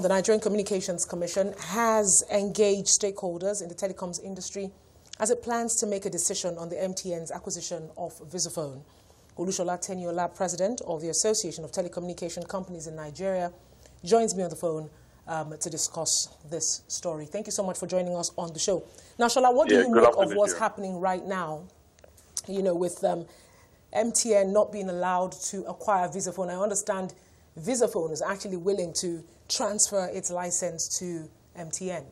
The Nigerian Communications Commission has engaged stakeholders in the telecoms industry as it plans to make a decision on the MTN's acquisition of Visafone. Olusola Teniola, president of the Association of Telecommunication Companies in Nigeria, joins me on the phone to discuss this story. Thank you so much for joining us on the show. Now, Shola, what do you make of what's happening right now, with MTN not being allowed to acquire Visafone? I understand Visafone is actually willing to transfer its license to MTN.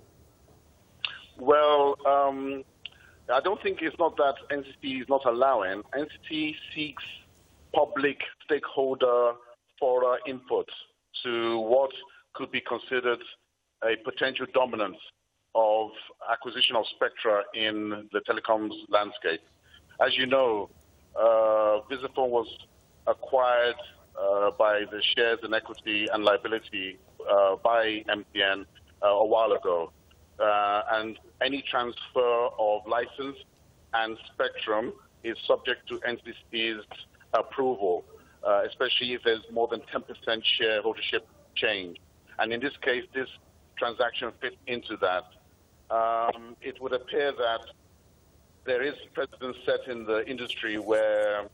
Well, I don't think it's not that NCT is not allowing. NCT seeks public stakeholder for input to what could be considered a potential dominance of acquisition of spectra in the telecoms landscape. As you know, Visafone was acquired by the shares and equity and liability by MTN a while ago. And any transfer of license and spectrum is subject to NCT's approval, especially if there's more than 10% shareholdership change. And in this case, this transaction fits into that. It would appear that there is precedent set in the industry where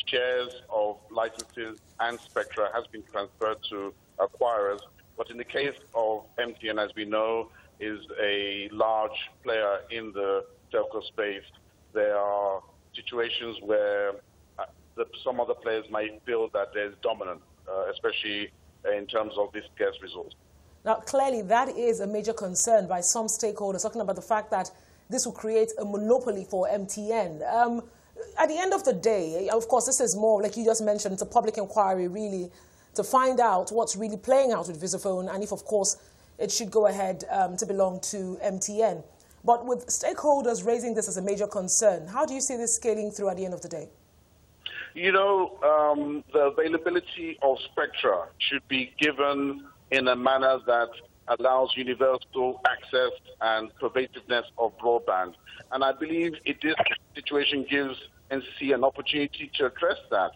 shares of licenses and spectra has been transferred to acquirers. But in the case of MTN, as we know, is a large player in the telco space, there are situations where some other players might feel that there's dominance, especially in terms of this scarce resource. Now, clearly, that is a major concern by some stakeholders, talking about the fact that this will create a monopoly for MTN. At the end of the day, of course, this is more, like you just mentioned, it's a public inquiry, really, to find out what's really playing out with Visafone and if, of course, it should go ahead to belong to MTN. But with stakeholders raising this as a major concern, how do you see this scaling through at the end of the day? The availability of spectra should be given in a manner that allows universal access and pervasiveness of broadband. And I believe this situation gives NCC an opportunity to address that.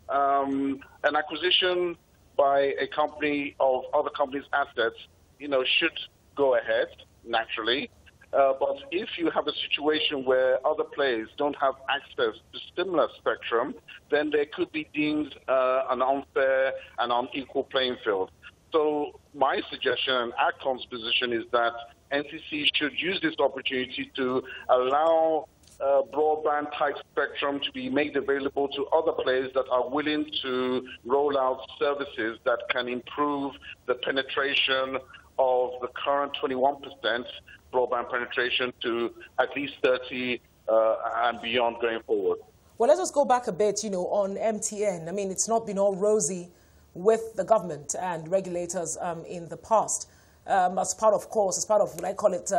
An acquisition by a company of other companies' assets, should go ahead, naturally. But if you have a situation where other players don't have access to similar spectrum, then there could be deemed an unfair and unequal playing field. So my suggestion and ACOM's position is that NCC should use this opportunity to allow broadband-type spectrum to be made available to other players that are willing to roll out services that can improve the penetration of the current 21% broadband penetration to at least 30 and beyond going forward. Well, let's just go back a bit, on MTN. I mean, it's not been all rosy with the government and regulators in the past. As part of what I call it,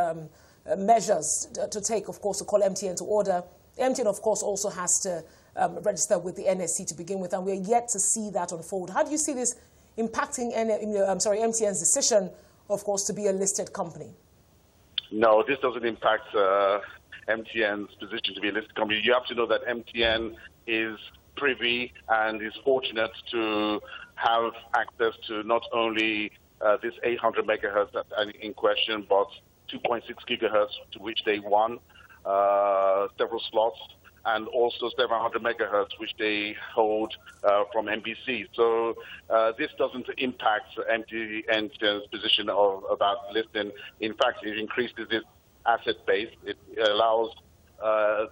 measures to take, of course, to call MTN to order. MTN, of course, also has to register with the NSC to begin with, and we're yet to see that unfold. How do you see this impacting MTN's decision, of course, to be a listed company? No, this doesn't impact MTN's position to be a listed company. You have to know that MTN is privy and is fortunate to have access to not only this 800 megahertz in question, but 2.6 gigahertz, to which they won several slots, and also 700 megahertz, which they hold from NBC. So this doesn't impact MTN's position about listing. In fact, it increases its asset base. It allows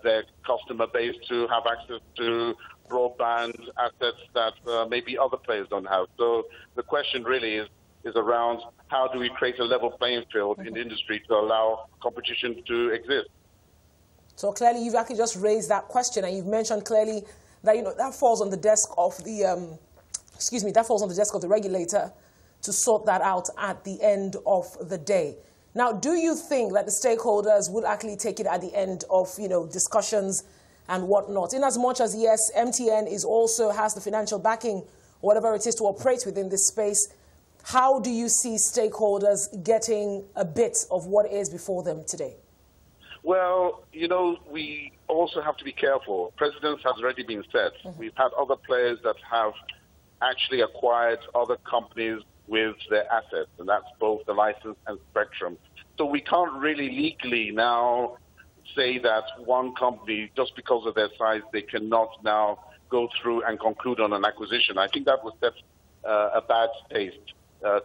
their customer base to have access to broadband assets that maybe other players don't have. So the question really is around how do we create a level playing field in the industry to allow competition to exist. So clearly you've actually just raised that question, and you've mentioned clearly that that falls on the desk of the that falls on the desk of the regulator to sort that out at the end of the day. Now, do you think that the stakeholders would actually take it at the end of discussions and whatnot? In as much as, yes, MTN has the financial backing, whatever it is, to operate within this space, how do you see stakeholders getting a bit of what is before them today? Well, we also have to be careful. Precedence has already been set. We've had other players that have actually acquired other companies with their assets, and that's both the license and spectrum. So we can't really legally now say that one company, just because of their size, they cannot now go through and conclude on an acquisition. I think that would set a bad taste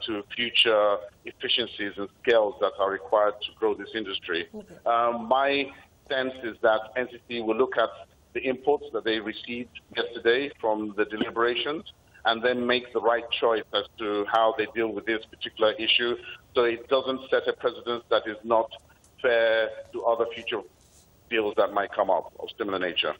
to future efficiencies and scales that are required to grow this industry. Okay. My sense is that NCC will look at the inputs that they received yesterday from the deliberations and then make the right choice as to how they deal with this particular issue, so it doesn't set a precedent that is not fair to other future deals that might come up of similar nature.